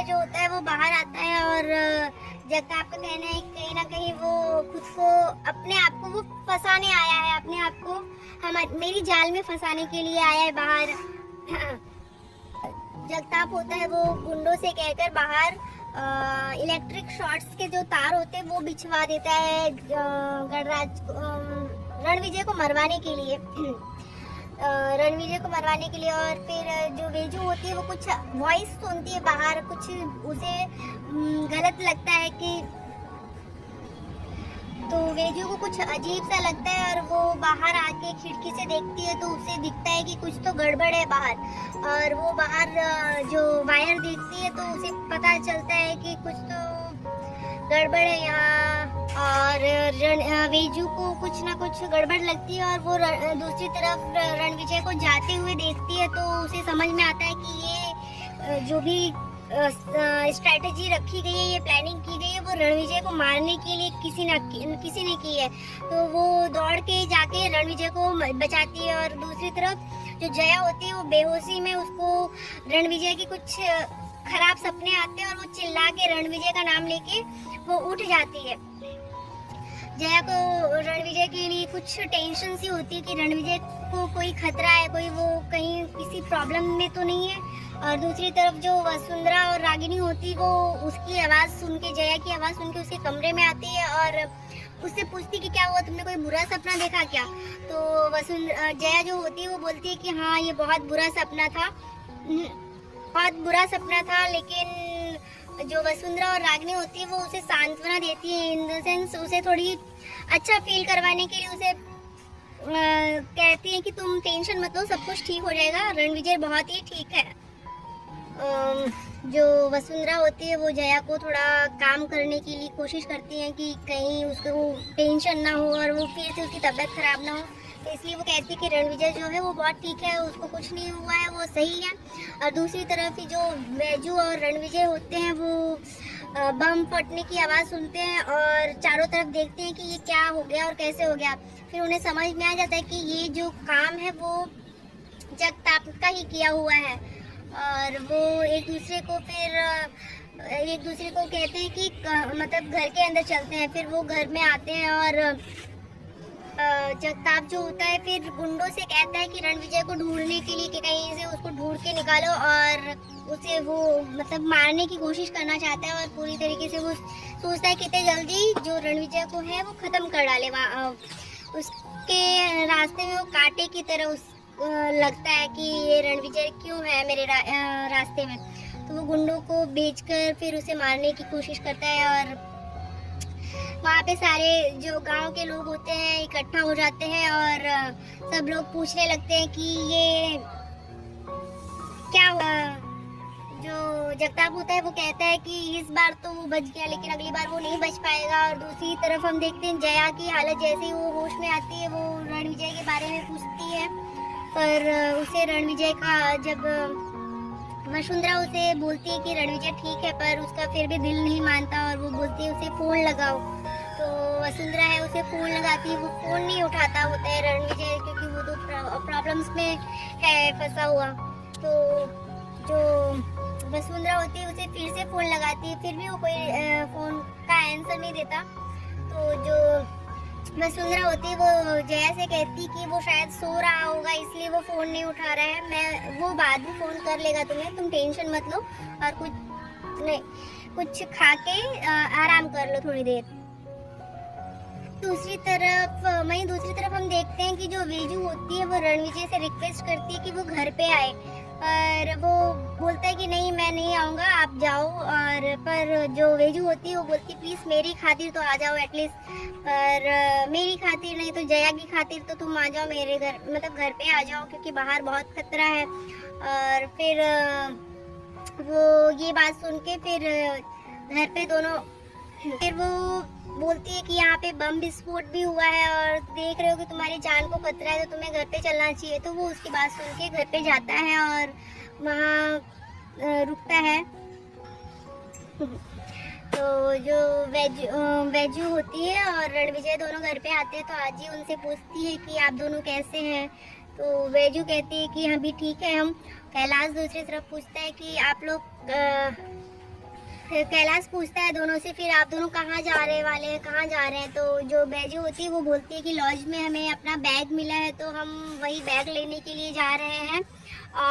जो होता है वो बाहर आता है और जगताप का कहना है कि कहीं ना कहीं वो खुद को अपने आप को वो फंसाने आया है, अपने आप को मेरी जाल में फंसाने के लिए आया है बाहर। जगताप होता है वो गुंडों से कहकर बाहर इलेक्ट्रिक शॉर्ट्स के जो तार होते हैं वो बिछवा देता है गणराज रणविजय को मरवाने के लिए। रणविजय को मरवाने के लिए। और फिर जो वेजू होती है वो कुछ वॉइस सुनती है बाहर, कुछ उसे गलत लगता है कि, तो वेजू को कुछ अजीब सा लगता है और वो बाहर आके खिड़की से देखती है तो उसे दिखता है कि कुछ तो गड़बड़ है बाहर। और वो बाहर जो वायर देखती है तो उसे पता चलता है कि कुछ तो गड़बड़ है यहाँ। और वेजू को कुछ ना कुछ गड़बड़ लगती है और वो दूसरी तरफ रणविजय को जाते हुए देखती है तो उसे समझ में आता है कि ये जो भी स्ट्रेटजी रखी गई है, ये प्लानिंग की गई है, वो रणविजय को मारने के लिए किसी ने की है। तो वो दौड़ के जाके रणविजय को बचाती है। और दूसरी तरफ जो जया होती है वो बेहोशी में, उसको रणविजय की कुछ खराब सपने आते हैं और वो चिल्ला के रणविजय का नाम लेके वो उठ जाती है। जया को रणविजय के लिए कुछ टेंशन सी होती है कि रणविजय को कोई खतरा है, कोई वो कहीं किसी प्रॉब्लम में तो नहीं है। और दूसरी तरफ जो वसुंधरा और रागिनी होती वो उसकी आवाज़ सुन के, जया की आवाज़ सुन के उसके कमरे में आती है और उससे पूछती कि क्या हुआ, तुमने कोई बुरा सपना देखा क्या। तो जया जो होती है वो बोलती है कि हाँ ये बहुत बुरा सपना था, बहुत बुरा सपना था। लेकिन जो वसुंधरा और रागिनी होती है वो उसे सांत्वना देती है, इन द सेंस उसे थोड़ी अच्छा फील करवाने के लिए उसे कहती है कि तुम टेंशन मत लो, सब कुछ ठीक हो जाएगा, रणविजय बहुत ही ठीक है। जो वसुंधरा होती है वो जया को थोड़ा काम करने के लिए कोशिश करती है कि कहीं उसको टेंशन ना हो और वो फिर से उसकी तबीयत खराब ना हो। तो इसलिए वो कहती है कि रणविजय जो है वो बहुत ठीक है, उसको कुछ नहीं हुआ है, वो सही है। और दूसरी तरफ ही जो बैजू और रणविजय होते हैं वो बम फटने की आवाज़ सुनते हैं और चारों तरफ देखते हैं कि ये क्या हो गया और कैसे हो गया। फिर उन्हें समझ में आ जाता है कि ये जो काम है वो जगताप का ही किया हुआ है। और वो एक दूसरे को कहते हैं कि मतलब घर के अंदर चलते हैं। फिर वो घर में आते हैं और जगताप जो होता है फिर गुंडों से कहता है कि रणविजय को ढूंढने के लिए कि कहीं से उसको ढूंढ के निकालो, और उसे वो मतलब मारने की कोशिश करना चाहता है और पूरी तरीके से वो सोचता है कितने जल्दी जो रणविजय को है वो ख़त्म कर डाले। उसके रास्ते में वो कांटे की तरह लगता है कि ये रणविजय क्यों है मेरे रास्ते में। तो वो गुंडों को बेचकर फिर उसे मारने की कोशिश करता है और वहाँ पे सारे जो गांव के लोग होते हैं इकट्ठा हो जाते हैं और सब लोग पूछने लगते हैं कि ये क्या हुआ। जो जगताप होता है वो कहता है कि इस बार तो वो बच गया लेकिन अगली बार वो नहीं बच पाएगा। और दूसरी तरफ हम देखते हैं जया की हालत, जैसे ही वो होश में आती है वो रणविजय के बारे में पूछती है, पर उसे रणविजय का जब वसुंधरा उसे बोलती है कि रणविजय ठीक है, पर उसका फिर भी दिल नहीं मानता और वो बोलती है उसे फ़ोन लगाओ। तो वसुंधरा है उसे फ़ोन लगाती है, वो फ़ोन नहीं उठाता होता है रणविजय, क्योंकि वो तो प्रॉब्लम्स में है फंसा हुआ। तो जो वसुंधरा होती है उसे फिर से फ़ोन लगाती है, फिर भी वो कोई फ़ोन का आंसर नहीं देता। तो जो वसुंधरा होती है वो जया से कहती कि वो शायद सो रहा होगा इसलिए वो फ़ोन नहीं उठा रहा है, मैं वो बाद में फ़ोन कर लेगा तुम्हें, तुम टेंशन मत लो और कुछ खा के आराम कर लो थोड़ी देर। दूसरी तरफ हम देखते हैं कि जो वेजू होती है वो रणविजय से रिक्वेस्ट करती है कि वो घर पे आए, पर वो बोलता है कि नहीं मैं नहीं आऊँगा, आप जाओ। और पर जो वेजू होती है वो बोलती है प्लीज़ मेरी खातिर तो आ जाओ एटलीस्ट, पर मेरी खातिर नहीं तो जया की खातिर तो तुम आ जाओ मेरे घर, मतलब घर पे आ जाओ, क्योंकि बाहर बहुत खतरा है। और फिर वो ये बात सुन के फिर घर पे दोनों, फिर वो बोलती है कि यहाँ पे बम विस्फोट भी हुआ है और देख रहे हो कि तुम्हारी जान को खतरा है तो तुम्हें घर पे चलना चाहिए। तो वो उसकी बात सुन के घर पे जाता है और वहाँ रुकता है। तो जो वेजू होती है और रणविजय दोनों घर पे आते हैं तो आजी उनसे पूछती है कि आप दोनों कैसे हैं। तो वेजू कहती है कि हम भी ठीक है हम। कैलाश दूसरी तरफ पूछता है कि आप लोग फिर कैलाश पूछता है दोनों से, फिर आप दोनों कहाँ जा रहे वाले हैं, कहाँ जा रहे हैं। तो जो बैजू होती है वो बोलती है कि लॉज में हमें अपना बैग मिला है, तो हम वही बैग लेने के लिए जा रहे हैं।